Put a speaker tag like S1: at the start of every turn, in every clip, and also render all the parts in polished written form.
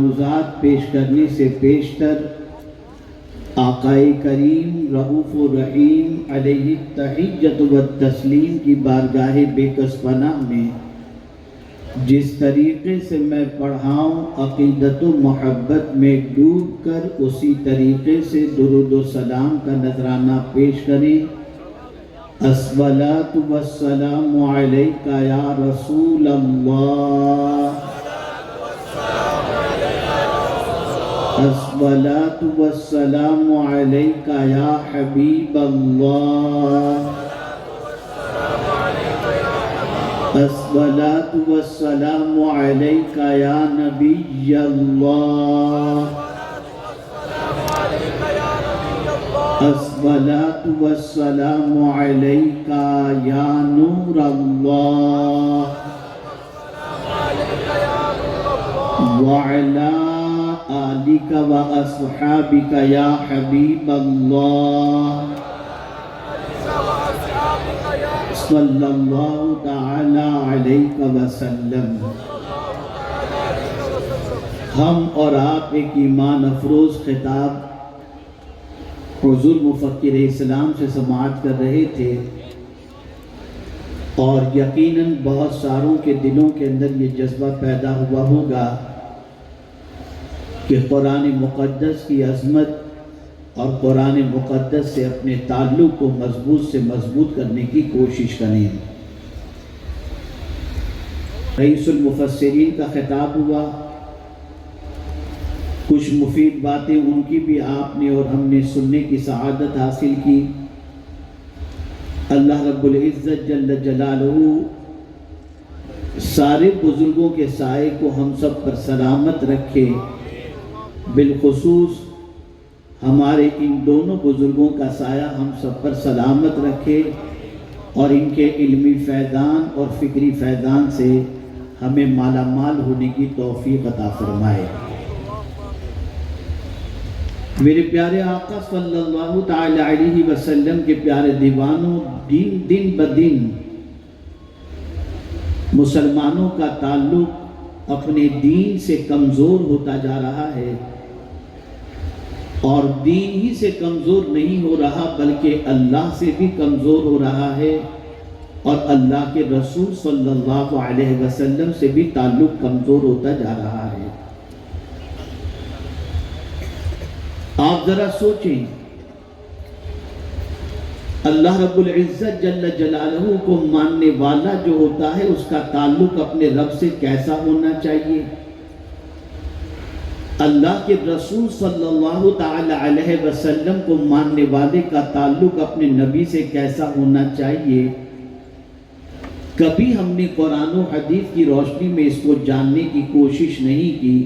S1: ملحوظات پیش کرنے سے پیشتر آقائے کریم رؤوف الرحیم علیہ التحیۃ والتسلیم کی بارگاہ بے کس پناہ میں جس طریقے سے میں پڑھاؤں عقیدت و محبت میں ڈوب کر اسی طریقے سے درود و سلام کا نذرانہ پیش کریں۔ الصلاۃ والسلام علیک یا رسول اللہ، الصلاۃ والسلام علیک یا حبیب اللہ، الصلاۃ والسلام علیک یا نبی اللہ، الصلاۃ والسلام علیک یا نور اللہ، وعلی آلک و اصحابک یا حبیب اللہ، صلی اللہ تعالی علیہ وسلم۔ ہم اور آپ ایک ایمان افروز خطاب حضور مفکر اسلام سے سماعت کر رہے تھے، اور یقیناً بہت ساروں کے دلوں کے اندر یہ جذبہ پیدا ہوا ہوگا کہ قرآن مقدس کی عظمت اور قرآن مقدس سے اپنے تعلق کو مضبوط سے مضبوط کرنے کی کوشش کریں۔ رئیس المفسرین کا خطاب ہوا، کچھ مفید باتیں ان کی بھی آپ نے اور ہم نے سننے کی سعادت حاصل کی۔ اللہ رب العزت جل جلالہ سارے بزرگوں کے سائے کو ہم سب پر سلامت رکھے، بالخصوص ہمارے ان دونوں بزرگوں کا سایہ ہم سب پر سلامت رکھے، اور ان کے علمی فیضان اور فکری فیضان سے ہمیں مالا مال ہونے کی توفیق عطا فرمائے۔ میرے پیارے آقا صلی اللہ تعالی علیہ وسلم کے پیارے دیوانوں، دن بدن مسلمانوں کا تعلق اپنے دین سے کمزور ہوتا جا رہا ہے، اور دین ہی سے کمزور نہیں ہو رہا بلکہ اللہ سے بھی کمزور ہو رہا ہے، اور اللہ کے رسول صلی اللہ علیہ وسلم سے بھی تعلق کمزور ہوتا جا رہا ہے۔ آپ ذرا سوچیں، اللہ رب العزت جل جلالہ کو ماننے والا جو ہوتا ہے اس کا تعلق اپنے رب سے کیسا ہونا چاہیے؟ اللہ کے رسول صلی اللہ تعالی علیہ وسلم کو ماننے والے کا تعلق اپنے نبی سے کیسا ہونا چاہیے؟ کبھی ہم نے قرآن و حدیث کی روشنی میں اس کو جاننے کی کوشش نہیں کی،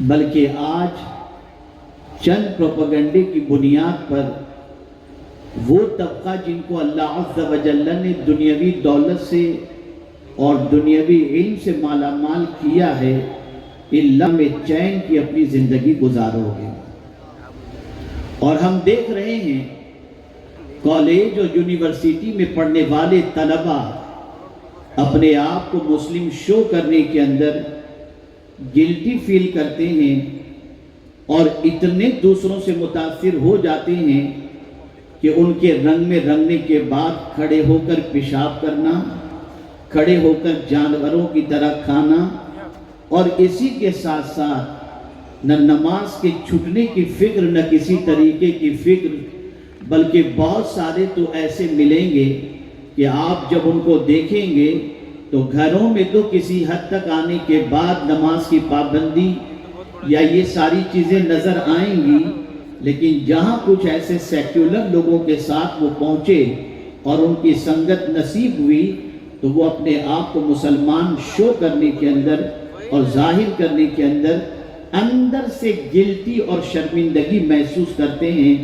S1: بلکہ آج چند پروپیگنڈے کی بنیاد پر وہ طبقہ جن کو اللہ عز و جل نے دنیاوی دولت سے اور دنیاوی علم سے مالا مال کیا ہے، اللہ میں چین کی اپنی زندگی گزارو گے۔ اور ہم دیکھ رہے ہیں کالج اور یونیورسٹی میں پڑھنے والے طلبہ اپنے آپ کو مسلم شو کرنے کے اندر گلٹی فیل کرتے ہیں، اور اتنے دوسروں سے متاثر ہو جاتے ہیں کہ ان کے رنگ میں رنگنے کے بعد کھڑے ہو کر پیشاب کرنا، کھڑے ہو کر جانوروں کی طرح کھانا، اور اسی کے ساتھ ساتھ نہ نماز کے چھٹنے کی فکر، نہ کسی طریقے کی فکر، بلکہ بہت سارے تو ایسے ملیں گے کہ آپ جب ان کو دیکھیں گے تو گھروں میں تو کسی حد تک آنے کے بعد نماز کی پابندی یا یہ ساری چیزیں نظر آئیں گی، لیکن جہاں کچھ ایسے سیکولر لوگوں کے ساتھ وہ پہنچے اور ان کی سنگت نصیب ہوئی تو وہ اپنے آپ کو مسلمان شو کرنے کے اندر اور ظاہر کرنے کے اندر سے گلٹی اور شرمندگی محسوس کرتے ہیں،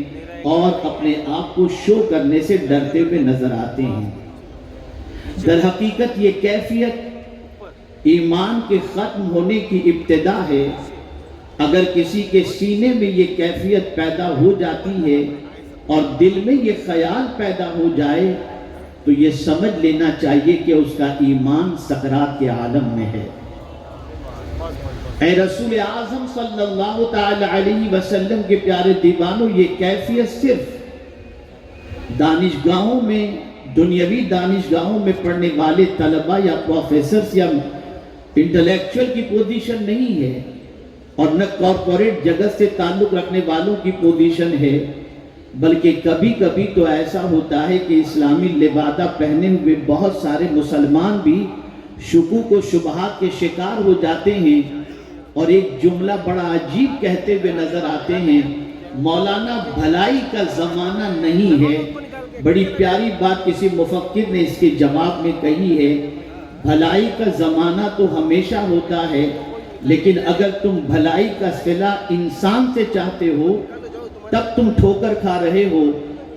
S1: اور اپنے آپ کو شو کرنے سے ڈرتے ہوئے نظر آتے ہیں۔ در حقیقت یہ کیفیت ایمان کے ختم ہونے کی ابتدا ہے۔ اگر کسی کے سینے میں یہ کیفیت پیدا ہو جاتی ہے اور دل میں یہ خیال پیدا ہو جائے تو یہ سمجھ لینا چاہیے کہ اس کا ایمان سکرات کے عالم میں ہے۔ اے رسول اعظم صلی اللہ تعالی علیہ وسلم کے پیارے دیوانوں، یہ کیفیت صرف دانشگاہوں میں، دنیاوی دانشگاہوں میں پڑھنے والے طلبہ یا پروفیسرز یا انٹلیکچوئل کی پوزیشن نہیں ہے، اور نہ کارپوریٹ جگت سے تعلق رکھنے والوں کی پوزیشن ہے، بلکہ کبھی کبھی تو ایسا ہوتا ہے کہ اسلامی لبادہ پہنے ہوئے بہت سارے مسلمان بھی شکوک و شبہات کے شکار ہو جاتے ہیں، اور ایک جملہ بڑا عجیب کہتے ہوئے نظر آتے ہیں، مولانا بھلائی کا زمانہ نہیں ہے۔ بڑی پیاری بات کسی مفکر نے اس کے جواب میں کہی ہے، بھلائی کا زمانہ تو ہمیشہ ہوتا ہے، لیکن اگر تم بھلائی کا صلہ انسان سے چاہتے ہو تب تم ٹھوکر کھا رہے ہو،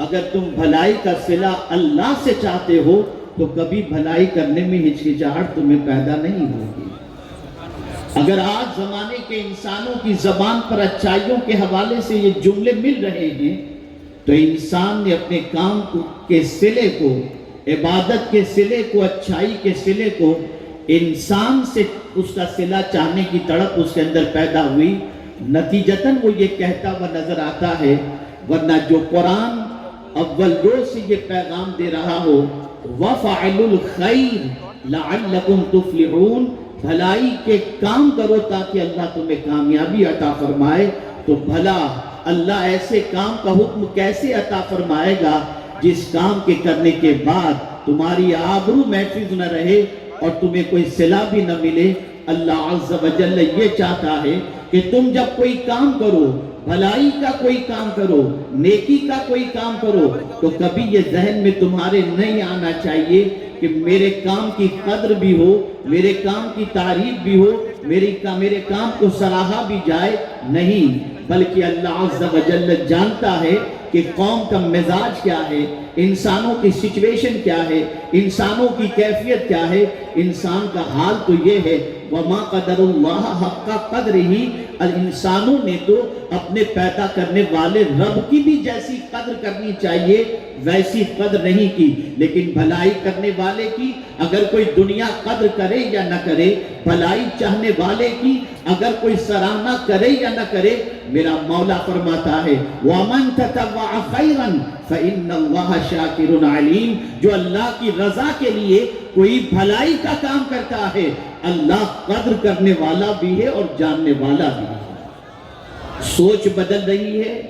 S1: اگر تم بھلائی کا صلہ اللہ سے چاہتے ہو تو کبھی بھلائی کرنے میں ہچکچاہٹ تمہیں پیدا نہیں ہوگی۔ اگر آج زمانے کے انسانوں کی زبان پر اچھائیوں کے حوالے سے یہ جملے مل رہے ہیں تو انسان نے اپنے کام کے صلے کو، عبادت کے صلے کو، اچھائی کے صلے کو انسان سے اس کا صلہ چاہنے کی تڑپ اس کے اندر پیدا ہوئی، نتیجتاً وہ یہ کہتا ہوا نظر آتا ہے۔ ورنہ جو قرآن اول روز سے یہ پیغام دے رہا ہو، وَفَعِلُوا الْخَيْرِ لَعَلَّكُمْ تُفْلِحُونَ، بھلائی کے کام کرو تاکہ اللہ تمہیں کامیابی عطا فرمائے، تو بھلا اللہ ایسے کام کا حکم کیسے عطا فرمائے گا جس کام کے کرنے کے بعد تمہاری آبرو محفوظ نہ رہے اور تمہیں کوئی صلہ بھی نہ ملے۔ اللہ عز و جل یہ چاہتا ہے کہ تم جب کوئی کام کرو، بھلائی کا کوئی کام کرو، نیکی کا کوئی کام کرو، تو کبھی یہ ذہن میں تمہارے نہیں آنا چاہیے کہ میرے کام کی قدر بھی ہو، میرے کام کی تعریف بھی ہو، میرے کام کو سراہا بھی جائے، نہیں، بلکہ اللہ عز و جل جانتا ہے کہ قوم کا مزاج کیا ہے، انسانوں کی سچویشن کیا ہے، انسانوں کی کیفیت کیا ہے۔ انسان کا حال تو یہ ہے، وَمَا قَدَرُ اللَّهَ حَقَّ قَدْرِهِ، انسانوں نے تو اپنے پیدا کرنے والے رب کی بھی جیسی قدر کرنی چاہیے ویسی قدر نہیں کی، لیکن بھلائی کرنے والے کی اگر کوئی دنیا قدر کرے یا نہ کرے، بھلائی چاہنے والے کی اگر کوئی سراہنا کرے یا نہ کرے، میرا مولا فرماتا ہے وَمَن تَتَوَّعَ خَيْرًا فَإِنَّ اللَّهَ شَاكِرٌ عَلِيمٌ، جو اللہ کی رضا کے لیے کوئی بھلائی کا کام کرتا ہے، اللہ قدر کرنے والا بھی ہے اور جاننے والا بھی ہے۔ سوچ بدل رہی ہے،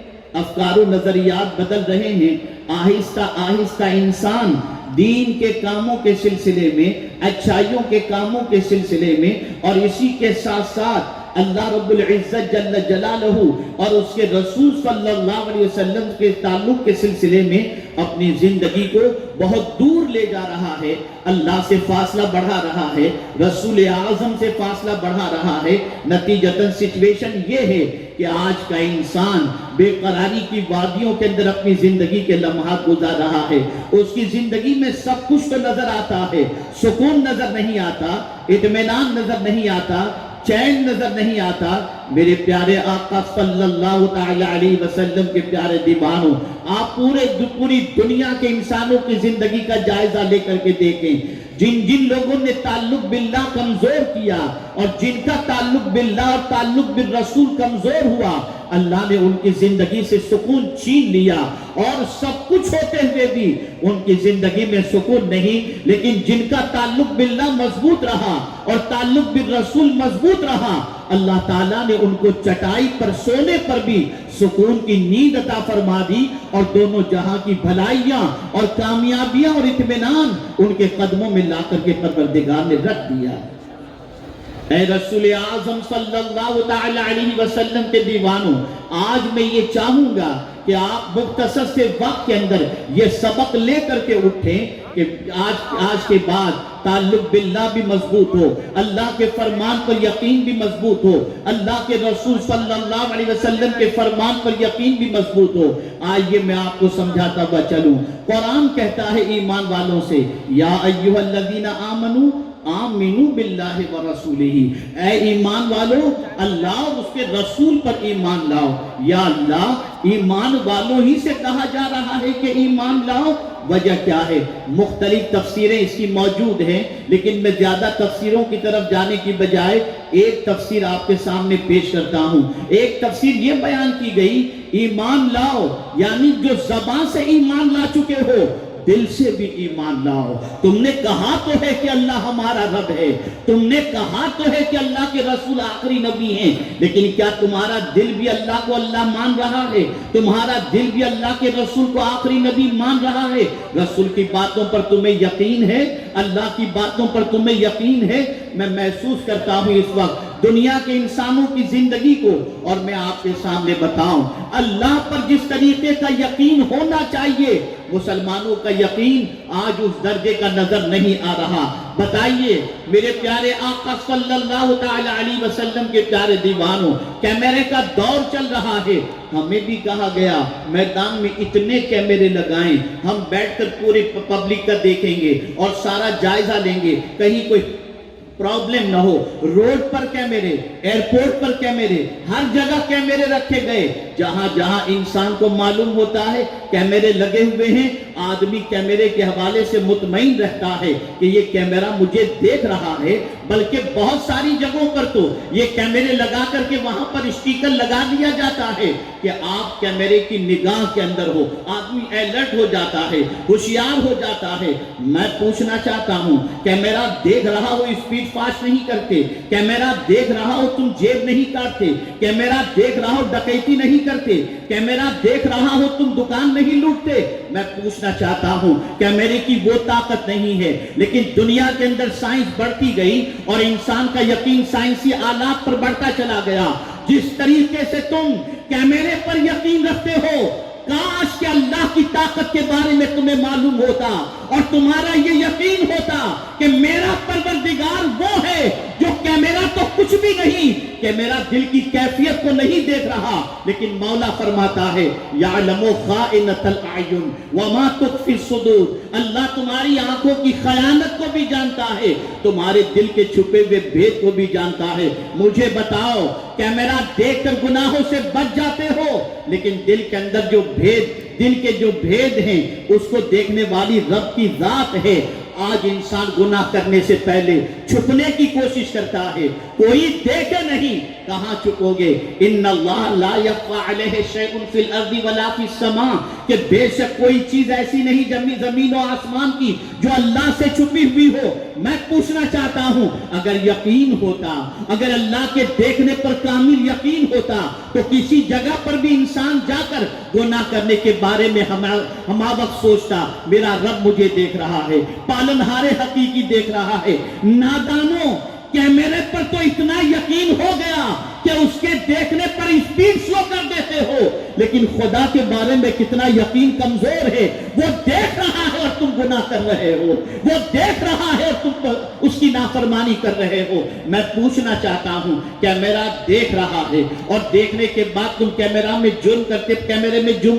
S1: افکار و نظریات بدل رہے ہیں، آہستہ آہستہ انسان دین کے کاموں کے سلسلے میں، اچھائیوں کے کاموں کے سلسلے میں، اور اسی کے ساتھ ساتھ اللہ رب العزت جل جلالہ اور اس کے رسول صلی اللہ علیہ وسلم کے تعلق کے سلسلے میں اپنی زندگی کو بہت دور لے جا رہا ہے، اللہ سے فاصلہ بڑھا رہا ہے، رسول اعظم سے فاصلہ بڑھا رہا ہے۔ نتیجتاً سچویشن یہ ہے کہ آج کا انسان بے قراری کی وادیوں کے اندر اپنی زندگی کے لمحات گزار رہا ہے۔ اس کی زندگی میں سب کچھ تو نظر آتا ہے، سکون نظر نہیں آتا، اطمینان نظر نہیں آتا، چین نظر نہیں آتا۔ میرے پیارے آقا صلی اللہ تعالی علیہ وسلم کے پیارے دیوانوں، آپ پوری دنیا کے انسانوں کی زندگی کا جائزہ لے کر کے دیکھیں، جن لوگوں نے تعلق باللہ کمزور کیا اور جن کا تعلق باللہ اور تعلق بالرسول کمزور ہوا، اللہ نے ان کی زندگی سے سکون چھین لیا، اور سب کچھ ہوتے ہوئے بھی ان کی زندگی میں سکون نہیں۔ لیکن جن کا تعلق باللہ مضبوط رہا اور تعلق بالرسول مضبوط رہا، اللہ تعالیٰ نے ان کو چٹائی پر سونے پر بھی سکون کی نیند عطا فرما دی، اور دونوں جہاں کی بھلائیاں اور کامیابیاں اور اطمینان ان کے قدموں میں لا کر کے پروردگار نے رکھ دیا۔ اے رسول اعظم صلی اللہ تعالی علیہ وسلم کے دیوانوں، آج میں یہ چاہوں گا کہ آپ مختصر سے وقت کے اندر یہ سبق لے کر کے اٹھیں کہ آج کے بعد تعلق باللہ بھی مضبوط ہو، اللہ کے فرمان پر یقین بھی مضبوط ہو، اللہ کے رسول صلی اللہ علیہ وسلم کے فرمان پر یقین بھی مضبوط ہو۔ آئیے میں آپ کو سمجھاتا ہوا چلوں۔ قرآن کہتا ہے ایمان والوں سے، یا ایھا الذین آمنوا آمنوا باللہ ورسولہ، اے ایمان والو اللہ اور اس کے رسول پر ایمان لاؤ۔ یا اللہ ایمان والوں ہی سے کہا جا رہا ہے کہ ایمان لاؤ، وجہ کیا ہے؟ مختلف تفسیریں اس کی موجود ہیں، لیکن میں زیادہ تفسیروں کی طرف جانے کی بجائے ایک تفسیر آپ کے سامنے پیش کرتا ہوں۔ ایک تفسیر یہ بیان کی گئی، ایمان لاؤ یعنی جو زبان سے ایمان لا چکے ہو دل سے بھی ایمان لاؤ۔ تم نے کہا تو ہے کہ اللہ ہمارا رب ہے، تم نے کہا تو ہے کہ اللہ کے رسول آخری نبی ہیں، لیکن کیا تمہارا دل بھی اللہ کو اللہ مان رہا ہے؟ تمہارا دل بھی اللہ کے رسول کو آخری نبی مان رہا ہے؟ رسول کی باتوں پر تمہیں یقین ہے؟ اللہ کی باتوں پر تمہیں یقین ہے؟ میں محسوس کرتا ہوں اس وقت دنیا کے انسانوں کی زندگی کو، اور میں آپ کے سامنے بتاؤں اللہ پر جس طریقے کا یقین ہونا چاہیے مسلمانوں کا یقین آج اس درجے کا نظر نہیں آ رہا۔ بتائیے میرے پیارے آقا صلی اللہ تعالی علیہ وسلم کے پیارے دیوانوں، کیمرے کا دور چل رہا ہے، ہمیں بھی کہا گیا میدان میں اتنے کیمرے لگائیں، ہم بیٹھ کر پورے پبلک کا دیکھیں گے اور سارا جائزہ لیں گے، کہیں کوئی پرابلم نہ ہو۔ روڈ پر کیمرے، ایئرپورٹ پر کیمرے، ہر جگہ کیمرے رکھے گئے، جہاں جہاں انسان کو معلوم ہوتا ہے کیمرے لگے ہوئے ہیں، آدمی کیمرے کے حوالے سے مطمئن رہتا ہے کہ یہ کیمرہ مجھے دیکھ رہا ہے۔ بلکہ بہت ساری جگہوں پر تو یہ کیمرے لگا کر کے وہاں پر اسٹیکر لگا دیا جاتا ہے کہ آپ کیمرے کی نگاہ کے اندر ہو، آدمی الرٹ ہو جاتا ہے، ہوشیار ہو جاتا ہے۔ میں پوچھنا چاہتا ہوں کیمرہ دیکھ رہا ہو اسپیڈ فاسٹ نہیں کرتے، کیمرہ دیکھ رہا ہو تم جیب نہیں کاٹتے، کیمرہ دیکھ رہا ہو ڈکیتی نہیں کرتے، کیمرہ دیکھ رہا ہو تم دکان نہیں لوٹتے۔ میں پوچھنا چاہتا ہوں کیمرے کی وہ طاقت نہیں ہے، لیکن دنیا کے اندر سائنس بڑھتی گئی اور انسان کا یقین سائنسی آلات پر بڑھتا چلا گیا۔ جس طریقے سے تم کیمرے پر یقین رکھتے ہو، کاش کہ اللہ کی طاقت کے بارے میں تمہیں معلوم ہوتا اور تمہارا یہ یقین ہوتا کہ میرا پروردگار وہ ہے جو کیمرہ تو کچھ بھی نہیں، کیمرہ دل کی کیفیت کو نہیں دیکھ رہا، لیکن مولا فرماتا ہے یعلم خائنۃ الاعین وما تخفی الصدور، اللہ تمہاری آنکھوں کی خیانت کو بھی جانتا ہے، تمہارے دل کے چھپے ہوئے بھید کو بھی جانتا ہے۔ مجھے بتاؤ کیمرہ دیکھ کر گناہوں سے بچ جاتے ہو، لیکن دل کے اندر جو بھید، دل کے جو بھید ہیں اس کو دیکھنے والی رب کی ذات ہے۔ آج انسان گناہ کرنے سے پہلے چھپنے کی کوشش کرتا ہے، کوئی دیکھے نہیں، کہاں چھپو گے؟ ان اللہ لا یخفی علیہ شیء فی الارض ولا فی السماء، کہ بے شک کوئی چیز ایسی نہیں زمین و آسمان کی جو اللہ سے چھپی ہوئی ہو۔ میں پوچھنا چاہتا ہوں اگر یقین ہوتا، اگر اللہ کے دیکھنے پر کامل یقین ہوتا تو کسی جگہ پر بھی انسان جا کر گناہ کرنے کے بارے میں ہما وقت سوچتا میرا رب مجھے دیکھ رہا ہے، پالنہار حقیقی دیکھ رہا ہے۔ نادانوں کیمرے پر تو اتنا یقین ہو گیا کہ اس کے دیکھنے پر اسپیڈ سلو کر دیتے ہو، لیکن خدا کے بارے میں کتنا یقین کمزور ہے۔ وہ دیکھ رہا ہے اور تم گناہ کر رہے ہو، وہ دیکھ رہا ہے اور تم اس کی نافرمانی کر رہے ہو۔ میں پوچھنا چاہتا ہوں کیمرہ دیکھ رہا ہے اور دیکھنے کے بعد تم کیمرے میں جرم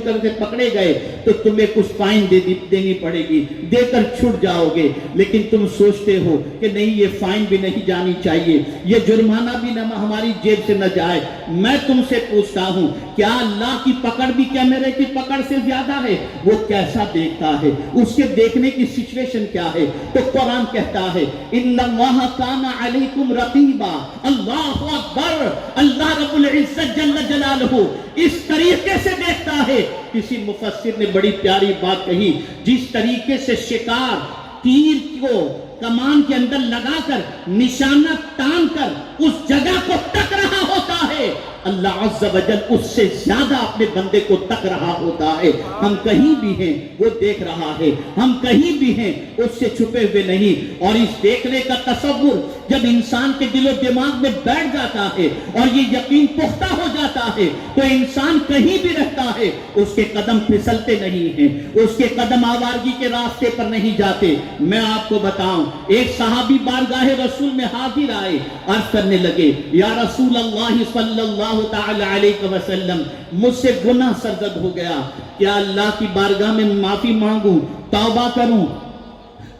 S1: کرتے پکڑے گئے تو تمہیں کچھ فائن دینی پڑے گی، دے کر چھوٹ جاؤ گے، لیکن تم سوچتے ہو کہ نہیں یہ فائن بھی نہیں جانی چاہیے، یہ جرمانہ بھی نہ ہماری جیب سے نہ جائے۔ میں تم سے پوچھتا ہوں کیا اللہ کی پکڑ بھی کیمرے کی پکڑ سے زیادہ ہے؟ وہ کیسا دیکھتا ہے، اس کے دیکھنے کی سچویشن کیا ہے؟ تو قرآن کہتا ہے ان اللہ کان علیکم رقیبا، اللہ اکبر، اللہ رب العزت جل جلالہ اس طریقے سے دیکھتا ہے۔ کسی مفسر نے بڑی پیاری بات کہی، جس طریقے سے شکار تیر کو کمان کے اندر لگا کر نشانہ تان کر اس جگہ کو تک رہا ہوتا ہے، اللہ عز و جل اس سے زیادہ اپنے بندے کو تک رہا ہوتا ہے۔ ہم کہیں بھی ہیں وہ دیکھ رہا ہے، ہم کہیں بھی ہیں اس سے چھپے ہوئے نہیں۔ اور اس دیکھنے کا تصور جب انسان کے دل و دماغ میں بیٹھ جاتا ہے اور یہ یقین پختہ ہو جاتا ہے تو انسان کہیں بھی رہتا ہے، اس کے قدم پھسلتے نہیں ہیں، اس کے قدم آوارگی کے راستے پر نہیں جاتے۔ میں آپ کو بتاؤں ایک صحابی بارگاہ رسول میں حاضر آئے، عرض کرنے لگے یا رسول اللہ صلی اللہ تعالی علیہ وسلم مجھ سے گناہ سرزد ہو گیا، کیا اللہ کی بارگاہ میں معافی مانگوں، توبہ کروں؟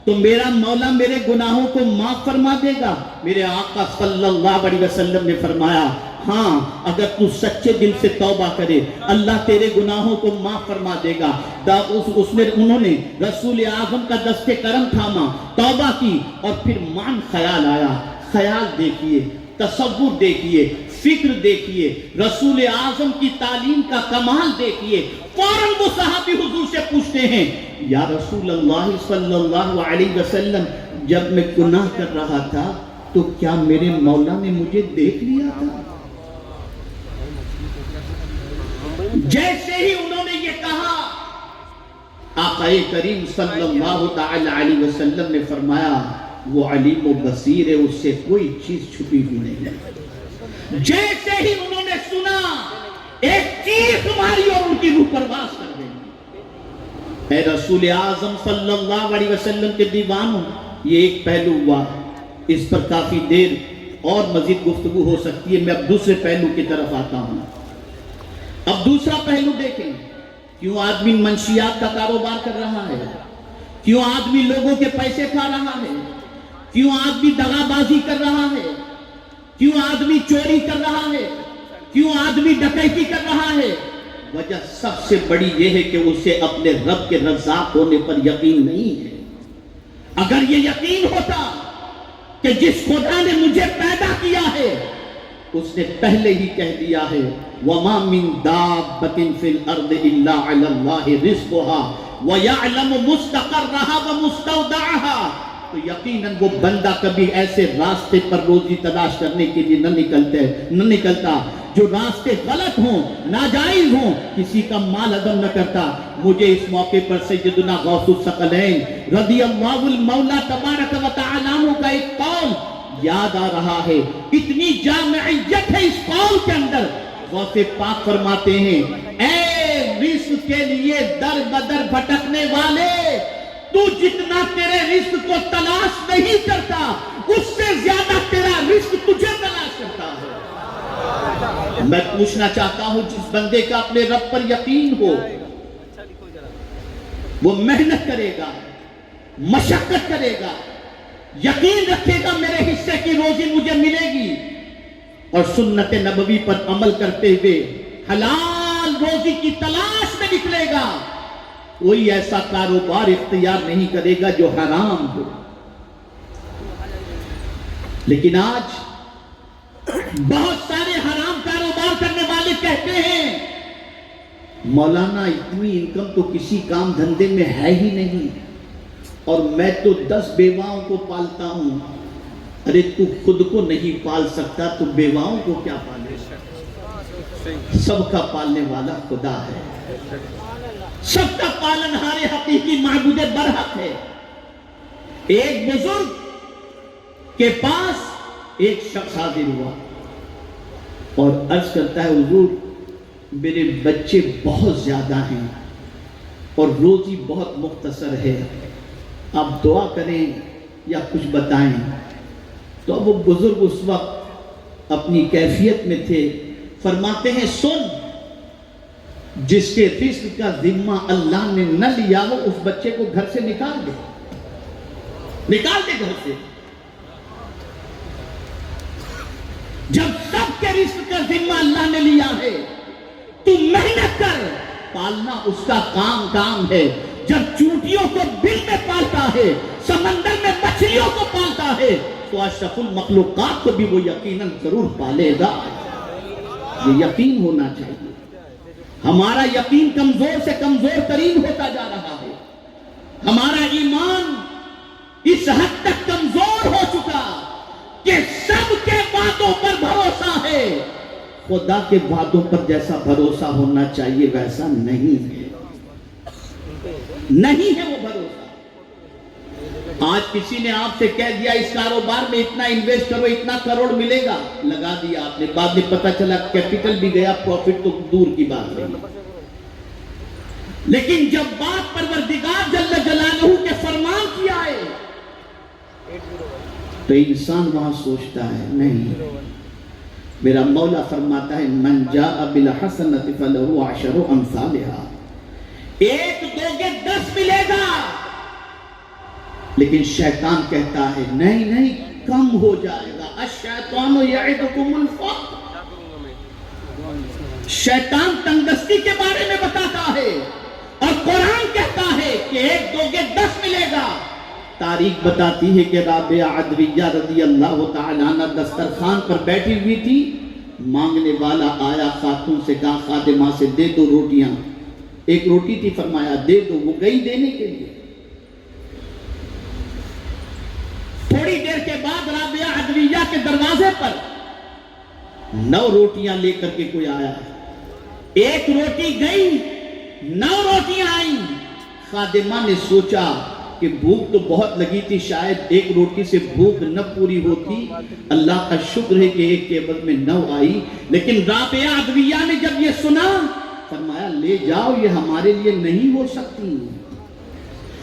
S1: تو میرا مولا میرے گناہوں کو معاف فرما دے گا؟ میرے آقا صلی اللہ علیہ وسلم نے فرمایا ہاں، اگر تو سچے دل سے توبہ کرے اللہ تیرے گناہوں کو معاف فرما دے گا۔ انہوں نے رسول اعظم کا دست کرم تھاما، توبہ کی، اور پھر مان خیال آیا۔ خیال دیکھیے، تصور دیکھیے، فکر دیکھیے، رسول اعظم کی تعلیم کا کمال دیکھیے۔ فوراً وہ صحابی حضور سے پوچھتے ہیں یا رسول اللہ صلی اللہ علیہ وسلم، جب میں گناہ کر رہا تھا تو کیا میرے مولا نے مجھے دیکھ لیا تھا؟ جیسے ہی انہوں نے یہ کہا، آقا کریم صلی اللہ تعالی علیہ وسلم نے فرمایا وہ علیم و بصیر ہے، اس سے کوئی چیز چھپی ہوئی نہیں ہے۔ جیسے ہی انہوں نے سنا، ایک چیخ ماری اور ان کی روح پرواز کر گئی۔ اے رسول اعظم صلی اللہ علیہ وسلم کے دیوانوں، یہ ایک پہلو ہوا، اس پر کافی دیر اور مزید گفتگو ہو سکتی ہے، میں اب دوسرے پہلو کی طرف آتا ہوں۔ اب دوسرا پہلو دیکھیں، کیوں آدمی منشیات کا کاروبار کر رہا ہے؟ کیوں آدمی لوگوں کے پیسے کھا رہا ہے؟ کیوں آدمی دغا بازی کر رہا ہے؟ کیوں آدمی چوری کر رہا ہے؟ کیوں آدمی ڈکیتی کر رہا ہے؟ وجہ سب سے بڑی یہ ہے کہ اسے اپنے رب کے رزاق ہونے پر یقین نہیں ہے۔ اگر یہ یقین ہوتا کہ جس خدا نے مجھے پیدا کیا ہے اس نے پہلے ہی کہہ دیا ہے وَمَا مِن دَابَّةٍ فِي الْأَرْضِ إِلَّا عَلَى اللَّهِ رِزْقُهَا وَيَعْلَمُ مُسْتَقَرَّهَا وَمُسْتَوْدَعَهَا، تو یقیناً وہ بندہ کبھی ایسے راستے پر روزی تلاش کرنے کے لیے نہ نکلتا جو راستے غلط ہوں، ناجائز ہوں، کسی کا مال ہضم نہ کرتا۔ مجھے اس موقع پر سیدنا غوث الثقلین رضی اللہ المولا تبارک و تعالیٰ عنہ کا ایک قول یاد آ رہا ہے، اتنی جامعیت ہے اس قول کے اندر۔ غوث پاک فرماتے ہیں اے رزق کے لیے در بدر بھٹکنے والے، تو جتنا تیرے رزق کو تلاش نہیں کرتا اس سے زیادہ تیرا رزق تجھے تلاش کرتا ہے۔ میں پوچھنا چاہتا ہوں جس بندے کا اپنے رب پر یقین ہو وہ محنت کرے گا، مشقت کرے گا، یقین رکھے گا میرے حصے کی روزی مجھے ملے گی، اور سنت نبوی پر عمل کرتے ہوئے حلال روزی کی تلاش میں نکلے گا۔ کوئی ایسا کاروبار اختیار نہیں کرے گا جو حرام ہو۔ لیکن آج بہت سارے حرام کاروبار کرنے والے کہتے ہیں مولانا اتنی انکم تو کسی کام دھندے میں ہے ہی نہیں، اور میں تو 10 بیواؤں کو پالتا ہوں۔ ارے تو خود کو نہیں پال سکتا تو بیواؤں کو کیا پالے؟ سب کا پالنے والا خدا ہے، سب کا پالنہار حقیقی معبود برحق ہے۔ ایک بزرگ کے پاس ایک شخص حاضر ہوا اور عرض کرتا ہے حضور میرے بچے بہت زیادہ ہیں اور روزی بہت مختصر ہے، آپ دعا کریں یا کچھ بتائیں۔ تو اب وہ بزرگ اس وقت اپنی کیفیت میں تھے، فرماتے ہیں سن، جس کے رزق کا ذمہ اللہ نے نہ لیا ہو اس بچے کو گھر سے نکال دے گھر سے۔ جب سب کے رزق کا ذمہ اللہ نے لیا ہے تو محنت کر، پالنا اس کا کام ہے۔ جب چونٹیوں کو بل میں پالتا ہے، سمندر میں مچھلیوں کو پالتا ہے، تو اشرف المخلوقات کو بھی وہ یقیناً ضرور پالے گا۔ یہ یقین ہونا چاہیے۔ ہمارا یقین کمزور سے کمزور ترین ہوتا جا رہا ہے، ہمارا ایمان اس حد تک کمزور ہو چکا کہ سب کے وعدوں پر بھروسہ ہے، خدا کے وعدوں پر جیسا بھروسہ ہونا چاہیے ویسا نہیں ہے، نہیں ہے وہ بھروسہ۔ آج کسی نے آپ سے کہہ دیا اس کاروبار میں اتنا انویسٹ کرو، اتنا کروڑ ملے گا، لگا دیا آپ نے، بعد میں پتہ چلا کیپٹل بھی گیا، پروفٹ تو دور کی بات رہی۔ لیکن جب بات پروردگار جل جلالہ کے فرمان کی آئے تو انسان وہاں سوچتا ہے نہیں، میرا مولا فرماتا ہے من جاء بالحسنۃ فلہ عشر امثالھا، ایک دو گے 10 ملے گا، لیکن لیکن شیطان کہتا ہے نہیں نہیں کم ہو جائے گا. الشیطان یعدکم الفقر. شیطان تنگدستی کے بارے میں بتاتا ہے اور قرآن کہتا ہے کہ 1 2 گے 10 ملے گا. تاریخ بتاتی ہے کہ رابعہ عدویہ رضی اللہ تعالیٰ عنہ دسترخوان پر بیٹھی ہوئی تھی. مانگنے والا آیا, خاتون سے کہا خادمہ سے دے دو روٹیاں. 1 روٹی تھی, فرمایا دے دو. وہ گئی دینے کے لیے. تھوڑی دیر کے بعد رابعہ عدویہ کے دروازے پر 9 روٹیاں لے کر کے کوئی آیا. 1 روٹی گئی, 9 روٹیاں آئیں. خادمہ نے سوچا کہ بھوک تو بہت لگی تھی, شاید 1 روٹی سے بھوک نہ پوری ہوتی. اللہ کا شکر ہے کہ 1 کے عوض میں 9 آئی. لیکن رابعہ عدویہ نے جب یہ سنا, فرمایا لے جاؤ, یہ ہمارے لیے نہیں ہو سکتی,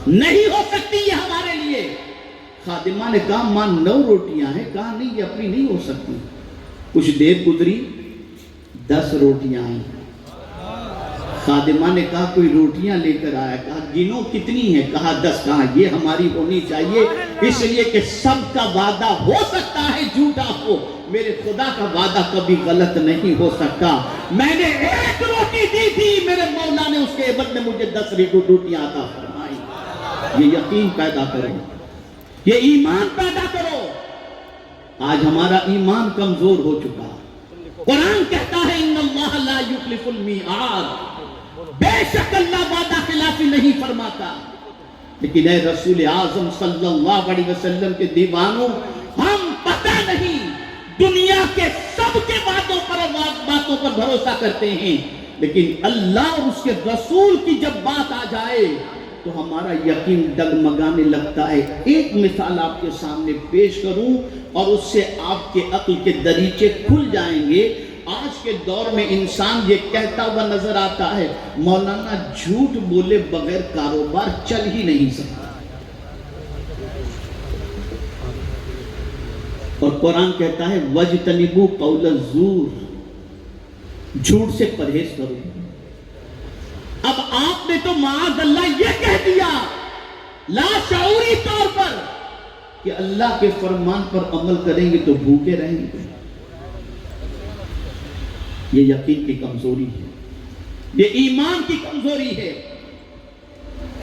S1: نہیں ہو سکتی یہ ہمارے لیے. خادمہ نے کہا ماں 9 روٹیاں ہیں. کہا نہیں یہ اپنی نہیں ہو سکتی. کچھ دیر گزری, 10 روٹیاں آئیں. خادمہ نے کہا کوئی روٹیاں لے کر آیا. کہا گنو کتنی ہیں؟ کہا 10. کہا یہ ہماری ہونی چاہیے, اس لیے کہ سب کا وعدہ ہو سکتا ہے جھوٹا ہو, میرے خدا کا وعدہ کبھی غلط نہیں ہو سکتا. میں نے 1 روٹی دی تھی, میرے مولا نے اس کے عوض میں مجھے 10 روٹیاں عطا فرمائی. یہ یقین پیدا کرو, یہ ایمان پیدا کرو. آج ہمارا ایمان کمزور ہو چکا. قرآن کہتا ہے ان اللہ لا یخلف المیعاد, بے شک اللہ وعدہ خلافی نہیں فرماتا. لیکن اے رسول اعظم صلی اللہ علیہ وسلم کے دیوانوں, ہم پتہ نہیں دنیا کے سب کے باتوں پر بھروسہ کرتے ہیں, لیکن اللہ اور اس کے رسول کی جب بات آ جائے تو ہمارا یقین ڈگمگانے لگتا ہے. ایک مثال آپ کے سامنے پیش کروں اور اس سے آپ کے عقل کے دریچے کھل جائیں گے. آج کے دور میں انسان یہ کہتا ہوا نظر آتا ہے مولانا جھوٹ بولے بغیر کاروبار چل ہی نہیں سکتا. اور قرآن کہتا ہے وَاجْتَنِبُوا قَوْلَ الزُّورِ, جھوٹ سے پرہیز کرو. اب آپ نے تو معاذ اللہ یہ کہہ دیا لاشعوری طور پر کہ اللہ کے فرمان پر عمل کریں گے تو بھوکے رہیں گے. یہ یقین کی کمزوری ہے, یہ ایمان کی کمزوری ہے.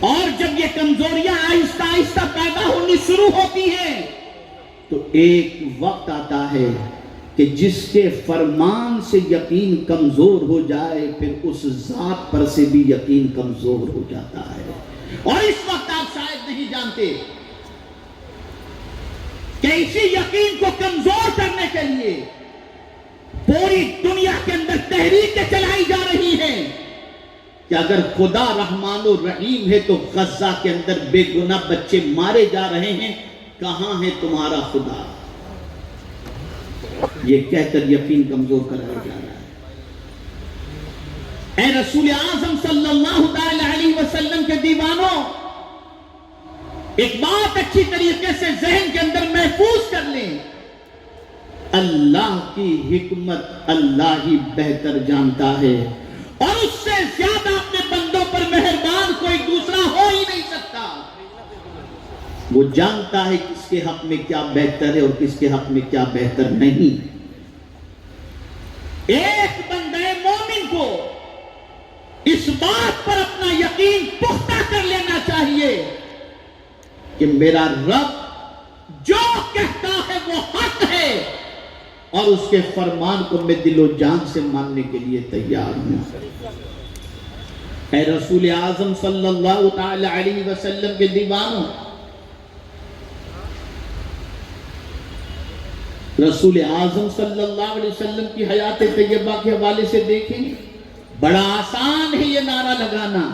S1: اور جب یہ کمزوریاں آہستہ آہستہ پیدا ہونی شروع ہوتی ہیں تو ایک وقت آتا ہے کہ جس کے فرمان سے یقین کمزور ہو جائے پھر اس ذات پر سے بھی یقین کمزور ہو جاتا ہے. اور اس وقت آپ شاید نہیں جانتے کہ اسی یقین کو کمزور کرنے کے لیے پوری دنیا کے اندر تحریکیں چلائی جا رہی ہیں کہ اگر خدا رحمان و رحیم ہے تو غزہ کے اندر بے گناہ بچے مارے جا رہے ہیں, کہاں ہے تمہارا خدا؟ یہ کہہ کر یقین کمزور کرایا جا رہا ہے. اے رسول اعظم صلی اللہ علیہ وسلم کے دیوانوں, ایک بات اچھی طریقے سے ذہن کے اندر محفوظ کر لیں, اللہ کی حکمت اللہ ہی بہتر جانتا ہے, اور اس سے زیادہ اپنے بندوں پر مہربان کوئی دوسرا ہو ہی نہیں سکتا. وہ جانتا ہے کس کے حق میں کیا بہتر ہے اور کس کے حق میں کیا بہتر نہیں. ایک بندے مومن کو اس بات پر اپنا یقین پختہ کر لینا چاہیے کہ میرا رب جو کہتا ہے وہ حق ہے, اور اس کے فرمان کو میں دل و جان سے ماننے کے لیے تیار ہوں. اے رسول اعظم صلی اللہ تعالی علیہ وسلم کے دیوانوں, رسول اعظم صلی اللہ علیہ وسلم کی حیات طیبہ کے حوالے سے دیکھیں, بڑا آسان ہے یہ نعرہ لگانا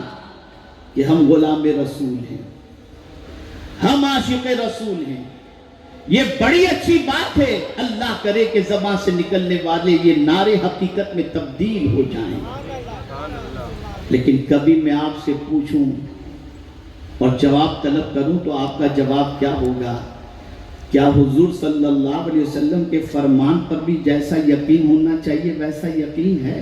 S1: کہ ہم غلام رسول ہیں, ہم عاشق رسول ہیں. یہ بڑی اچھی بات ہے, اللہ کرے کہ زبان سے نکلنے والے یہ نعرے حقیقت میں تبدیل ہو جائیں. لیکن کبھی میں آپ سے پوچھوں اور جواب طلب کروں تو آپ کا جواب کیا ہوگا؟ کیا حضور صلی اللہ علیہ وسلم کے فرمان پر بھی جیسا یقین ہونا چاہیے ویسا یقین ہے؟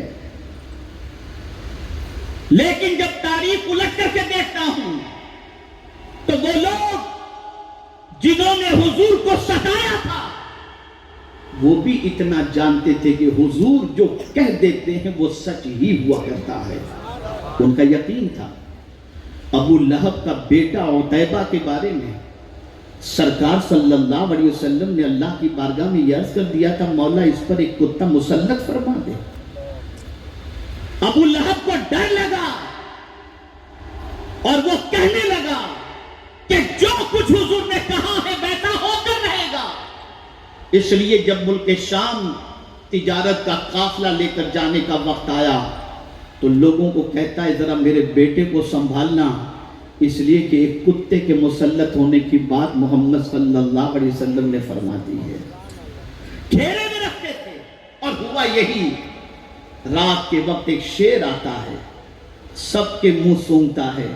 S1: لیکن جب تاریخ الٹ کر کے دیکھتا ہوں تو وہ لوگ جنہوں نے حضور کو ستایا تھا، وہ بھی اتنا جانتے تھے کہ حضور جو کہہ دیتے ہیں وہ سچ ہی ہوا کرتا ہے، ان کا یقین تھا۔ ابو لہب کا بیٹا عتیبہ کے بارے میں سرکار صلی اللہ علیہ وسلم نے اللہ کی بارگاہ میں یہ عرض کر دیا تھا، مولا اس پر ایک کتا مسلط فرما دے۔ ابو لہب کو ڈر لگا اور وہ کہنے لگا کہ جو کچھ حضور نے کہا ہے ویسا ہو کر رہے گا۔ اس لیے جب ملک شام تجارت کا قافلہ لے کر جانے کا وقت آیا تو لوگوں کو کہتا ہے ذرا میرے بیٹے کو سنبھالنا، اس لیے کہ ایک کتے کے مسلط ہونے کی بات محمد صلی اللہ علیہ وسلم نے فرما دی ہے۔ گھیرے میں رکھتے تھے اور ہوا یہی، رات کے وقت ایک شیر آتا ہے، سب کے منہ سونگتا ہے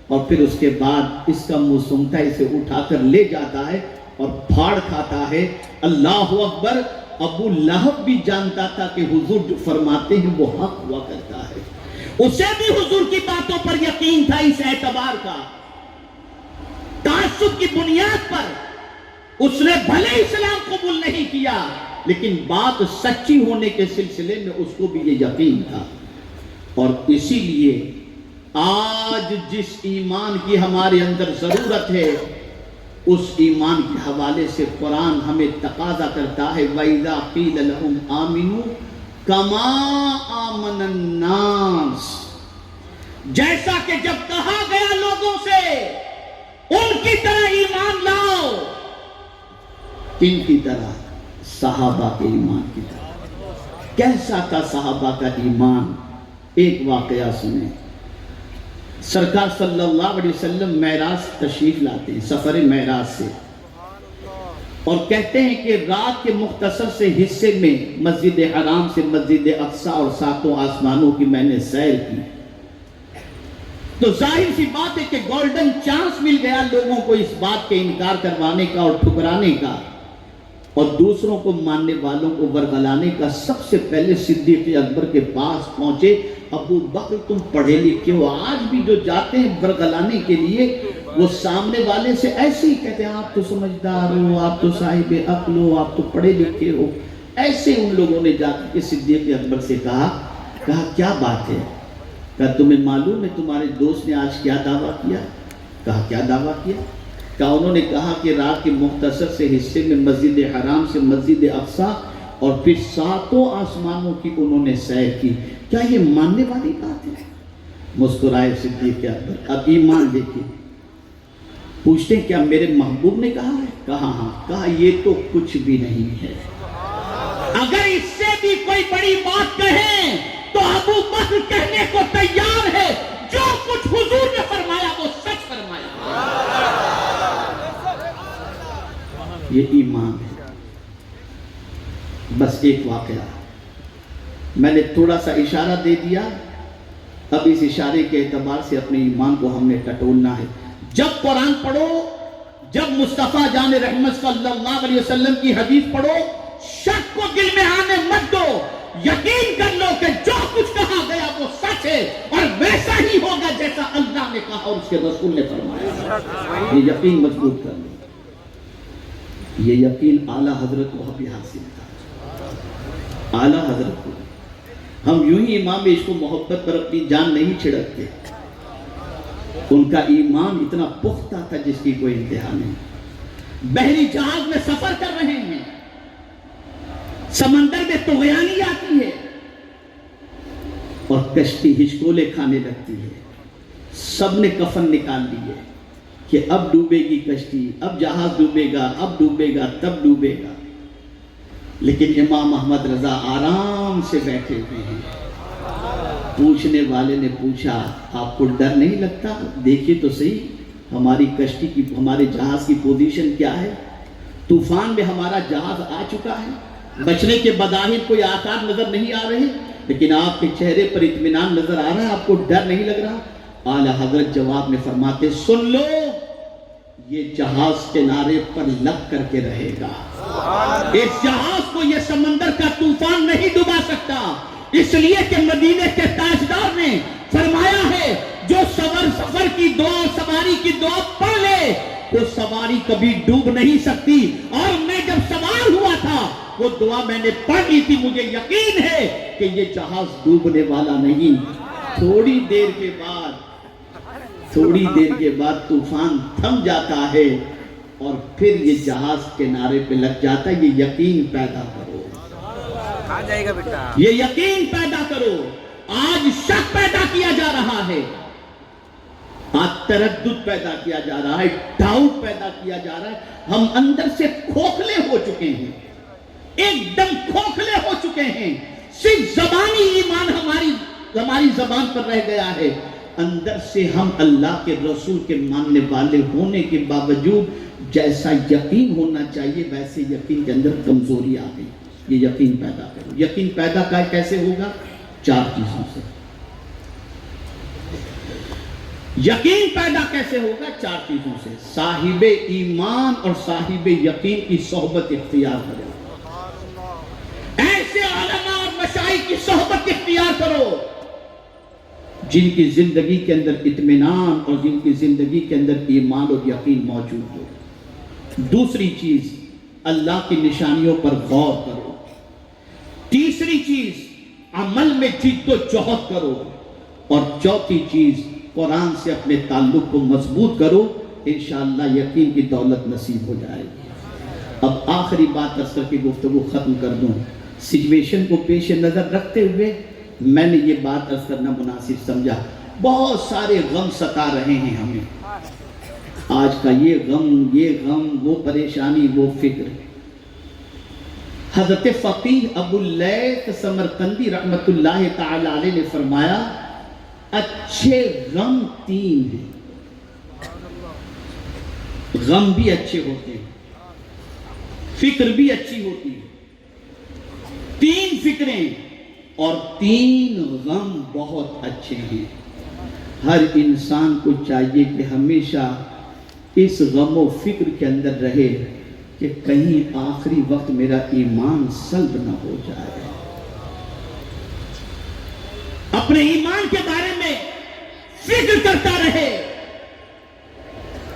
S1: اور پھر اس کے بعد اس کا منہ سونگتا ہے، اسے اٹھا کر لے جاتا ہے اور پھاڑ کھاتا ہے۔ اللہ اکبر! ابو لہب بھی جانتا تھا کہ حضور جو فرماتے ہیں وہ حق ہوا کرتا ہے، اسے بھی حضور کی باتوں پر یقین تھا۔ اس اعتبار کا تعصب کی بنیاد پر اس نے بھلے اسلام قبول نہیں کیا، لیکن بات سچی ہونے کے سلسلے میں اس کو بھی یہ یقین تھا۔ اور اسی لیے آج جس ایمان کی ہمارے اندر ضرورت ہے، اس ایمان کے حوالے سے قرآن ہمیں تقاضا کرتا ہے، وَإِذَا قِيلَ لَهُمْ آمِنُوا كَمَا آمَنَ النَّاسِ، جیسا کہ جب کہا گیا لوگوں سے ان کی طرح ایمان لاؤ، کن کی طرح؟ صحابہ کے ایمان کی طرح۔ کیسا تھا صحابہ کا ایمان؟ ایک واقعہ سنیں۔ سرکار صلی اللہ علیہ وسلم معراج تشریف لاتے ہیں، سفر معراج سے، اور کہتے ہیں کہ رات کے مختصر سے حصے میں مسجد حرام سے مسجد اقصی اور ساتوں آسمانوں کی میں نے سیر کی، تو ظاہر سی بات ہے کہ گولڈن چانس مل گیا لوگوں کو اس بات کے انکار کروانے کا اور ٹھکرانے کا اور دوسروں کو ماننے والوں کو ورگلانے کا۔ سب سے پہلے صدیق اکبر کے پاس پہنچے، ابو بکر تم پڑھے لکھے ہو، آج بھی جو جاتے ہیں ورگلانے کے لیے وہ سامنے والے سے ایسے ہی کہتے ہیں آپ تو سمجھدار ہو، آپ تو صاحب عقل ہو، آپ تو پڑھے لکھے ہو۔ ایسے ان لوگوں نے جا کے صدیق اکبر سے کہا کیا بات ہے؟ کہا تمہیں معلوم ہے تمہارے دوست نے آج کیا دعویٰ کیا؟ کہا کیا دعویٰ کیا؟ کہا انہوں نے کہا کہ رات کے مختصر سے حصے میں مسجد حرام سے مسجد اقصی اور پھر ساتوں آسمانوں کی انہوں نے سیر کی۔ کیا یہ ماننے والی بات ہے؟ مسکرائے صدیق اکبر۔ اب ایمان دیکھیں، پوچھتے ہیں کیا میرے محبوب نے کہا ہے؟ کہا ہاں۔ کہا یہ تو کچھ بھی نہیں ہے، اگر اس سے بھی کوئی بڑی بات کہیں تو ابو بکر کہنے کو تیار ہے، جو کچھ حضور نے فرمایا وہ سچ فرمایا۔ یہ ایمان ہے۔ بس ایک واقعہ میں نے تھوڑا سا اشارہ دے دیا، اب اس اشارے کے اعتبار سے اپنے ایمان کو ہم نے ٹٹولنا ہے۔ جب قرآن پڑھو، جب مصطفیٰ جان رحمت صلی اللہ علیہ وسلم کی حدیث پڑھو، شک کو دل میں آنے مت دو، یقین کر لو کہ جو کچھ کہا گیا وہ سچ ہے اور ویسا ہی ہوگا جیسا اللہ نے کہا اور اس کے رسول نے فرمایا۔ یہ یقین مضبوط کر لو۔ یہ یقین اعلیٰ حضرت کو بھی حاصل تھا، اعلیٰ حضرت کو۔ ہم یوں ہی امام عشق و محبت پر اپنی جان نہیں چھڑکتے، ان کا ایمان اتنا پختہ تھا جس کی کوئی انتہا نہیں۔ بحری جہاز میں سفر کر رہے ہیں، سمندر میں طغیانی آتی ہے اور کشتی ہچکولے کھانے لگتی ہے، سب نے کفن نکال لیے کہ اب ڈوبے گی کشتی، اب جہاز ڈوبے گا، اب ڈوبے گا، تب ڈوبے گا، لیکن امام احمد رضا آرام سے بیٹھے ہوئے ہیں۔ پوچھنے والے نے پوچھا آپ کو ڈر نہیں لگتا؟ دیکھیے تو صحیح ہماری کشتی کی، ہمارے جہاز کی پوزیشن کیا ہے، طوفان میں ہمارا جہاز آ چکا ہے، بچنے کے بظاہر کوئی آثار نظر نہیں آ رہے، لیکن آپ کے چہرے پر اطمینان نظر آ رہا ہے، آپ کو ڈر نہیں لگ رہا؟ اعلیٰ حضرت جواب میں فرماتے سن لو، یہ جہاز کنارے پر لگ کر کے رہے گا، اس جہاز کو یہ سمندر کا طوفان نہیں ڈبا سکتا، اس لیے کہ مدینے کے تاجدار نے فرمایا ہے جو سفر کی دعا، سواری کی دعا پڑھ لے وہ سواری کبھی ڈوب نہیں سکتی. اور میں جب سوار ہوا تھا وہ دعا میں نے پڑھ لی تھی, مجھے یقین ہے کہ یہ جہاز ڈوبنے والا نہیں. تھوڑی دیر کے بعد طوفان تھم جاتا ہے اور پھر یہ جہاز کنارے پہ لگ جاتا ہے. یہ یقین پیدا کرو,
S2: کہاں جائے گا بیٹا؟
S1: یہ یقین پیدا کرو. آج شک پیدا کیا جا رہا ہے, آج تردد پیدا کیا جا رہا ہے, ڈاؤٹ پیدا کیا جا رہا ہے. ہم اندر سے کھوکھلے ہو چکے ہیں, ایک دم کھوکھلے ہو چکے ہیں. صرف زبانی ایمان ہماری زبان پر رہ گیا ہے. اندر سے ہم اللہ کے رسول کے ماننے والے ہونے کے باوجود جیسا یقین ہونا چاہیے ویسے یقین کے اندر کمزوری آ گئی. یہ یقین پیدا کرو. یقین پیدا کیسے ہوگا؟ 4 چیزوں سے. یقین پیدا کیسے ہوگا؟ 4 چیزوں سے. صاحب ایمان اور صاحب یقین کی صحبت اختیار کرو. ایسے علماء اور مشائخ کی صحبت اختیار کرو جن کی زندگی کے اندر اطمینان اور جن کی زندگی کے اندر ایمان اور یقین موجود ہو. دوسری چیز, اللہ کی نشانیوں پر غور کرو. تیسری چیز, عمل میں جد و جہد کرو. اور چوتھی چیز, قرآن سے اپنے تعلق کو مضبوط کرو. انشاءاللہ یقین کی دولت نصیب ہو جائے گی. اب آخری بات عرض کر کے گفتگو ختم کر دوں. سچویشن کو پیش نظر رکھتے ہوئے میں نے یہ بات عرض کرنا مناسب سمجھا. بہت سارے غم ستا رہے ہیں ہمیں. آج کا یہ غم, وہ پریشانی, وہ فکر. حضرت فقیہ ابو اللیث سمرقندی رحمت اللہ تعالی علیہ نے فرمایا اچھے غم 3 ہیں. غم بھی اچھے ہوتے ہیں, فکر بھی اچھی ہوتی ہے. 3 فکریں اور 3 غم بہت اچھے ہیں. ہر انسان کو چاہیے کہ ہمیشہ اس غم و فکر کے اندر رہے کہ کہیں آخری وقت میرا ایمان سلب نہ ہو جائے. اپنے ایمان کے بارے میں فکر کرتا رہے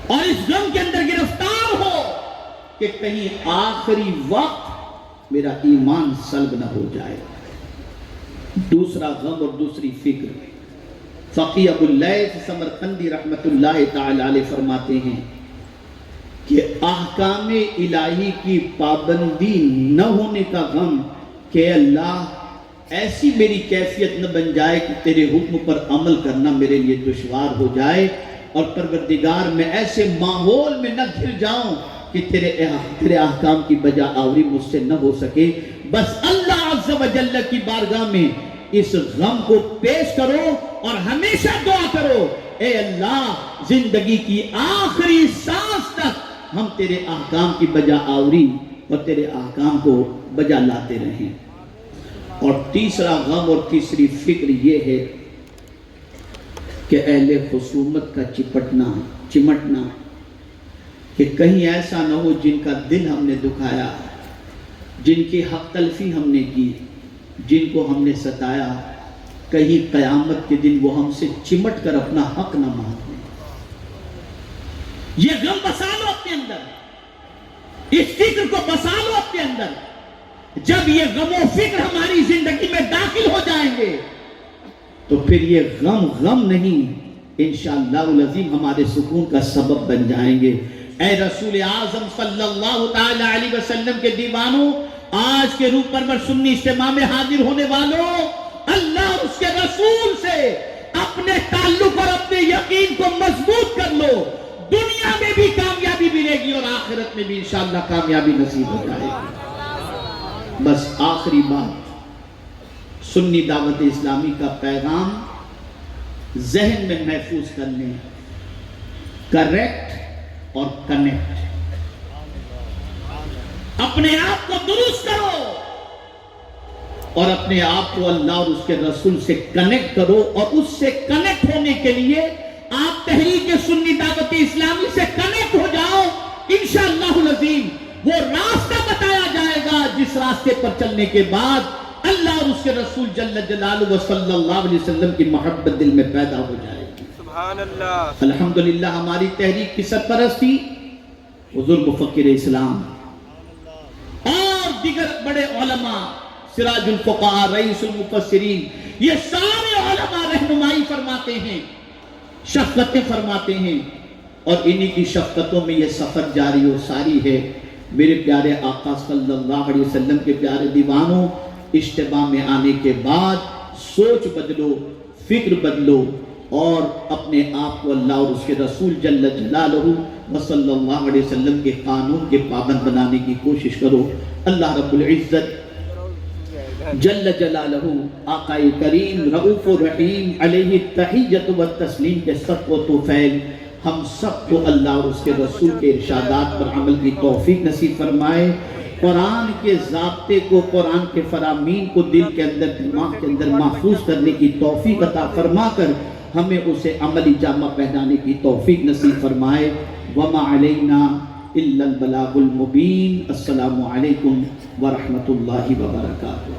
S1: اور اس غم کے اندر گرفتار ہو کہ کہیں آخری وقت میرا ایمان سلب نہ ہو جائے. دوسرا غم اور دوسری فکر, فقیہ ابو اللیث سمرقندی رحمت اللہ تعالی علیہ فرماتے ہیں کہ احکام الہی کی پابندی نہ ہونے کا غم, کہ اللہ ایسی میری کیفیت نہ بن جائے کہ تیرے حکم پر عمل کرنا میرے لیے دشوار ہو جائے, اور پروردگار میں ایسے ماحول میں نہ گھر جاؤں کہ تیرے احکام کی بجا آوری مجھ سے نہ ہو سکے. بس اللہ عز و جل کی بارگاہ میں اس غم کو پیش کرو اور ہمیشہ دعا کرو, اے اللہ زندگی کی آخری سانس تک ہم تیرے احکام کی بجا آوری اور تیرے احکام کو بجا لاتے رہیں. اور تیسرا غم اور تیسری فکر یہ ہے کہ اہل خصومت کا چمٹنا, کہ کہیں ایسا نہ ہو جن کا دل ہم نے دکھایا, جن کی حق تلفی ہم نے کی, جن کو ہم نے ستایا, کہیں قیامت کے دن وہ ہم سے چمٹ کر اپنا حق نہ مانگ لیں. یہ غم بسا لو اپنے اندر, اس فکر کو بسا لو اپنے اندر. جب یہ غم و فکر ہماری زندگی میں داخل ہو جائیں گے تو پھر یہ غم نہیں, انشاءاللہ العظیم ہمارے سکون کا سبب بن جائیں گے. اے رسول اعظم صلی اللہ تعالی علیہ وسلم کے دیوانوں, آج کے روح پرور سنی اجتماع میں حاضر ہونے والوں, اللہ اور اس کے رسول سے اپنے تعلق اور اپنے یقین کو مضبوط کر لو. دنیا میں بھی کامیابی ملے گی اور آخرت میں بھی انشاءاللہ کامیابی نصیب ہو جائے گی. بس آخری بات, سنی دعوت اسلامی کا پیغام ذہن میں محفوظ کر لیں, کریکٹ اور کنیکٹ. اپنے آپ کو درست کرو اور اپنے آپ کو اللہ اور اس کے رسول سے کنیکٹ کرو, اور اس سے کنیکٹ ہونے کے لیے آپ تحریک سنی دعوت اسلامی سے کنیکٹ ہو جاؤ. انشاءاللہ العظیم وہ راستہ بتایا جائے گا جس راستے پر چلنے کے بعد اللہ اور اس کے رسول جل جلالہ صلی اللہ علیہ وسلم کی محبت دل میں پیدا ہو جائے گی.
S2: سبحان اللہ.
S1: الحمدللہ ہماری تحریک کی سرپرستی حضور مفکر اسلام اور دیگر بڑے علماء، سراج الفقہاء، رئیس المفسرین، یہ سارے علماء رہنمائی فرماتے ہیں، شفقتیں فرماتے ہیں، اور انہی کی شفقتوں میں یہ سفر جاری و ساری ہے۔ میرے پیارے آقا صلی اللہ علیہ وسلم کے پیارے دیوانوں، اجتماع میں آنے کے بعد سوچ بدلو، فکر بدلو، اور اپنے آپ کو اللہ اور اس کے رسول جل جلالہ و صلی اللہ علیہ وسلم کے قانون کے پابند بنانے کی کوشش کرو۔ اللہ رب العزت جل جلالہ آقا کریم رؤوف الرحیم علیہ التحیۃ والتسلیم کے صدق و توفیل ہم سب کو اللہ اور اس کے رسول کے ارشادات پر عمل کی توفیق نصیب فرمائے۔ قرآن کے ضابطے کو، قرآن کے فرامین کو دل کے اندر، دماغ کے اندر محفوظ کرنے کی توفیق عطا فرما کر ہمیں اسے عملی جامہ پہنانے کی توفیق نصیب فرمائے۔ وما علینا الا البلاغ المبین۔ السلام علیکم ورحمۃ اللہ وبرکاتہ۔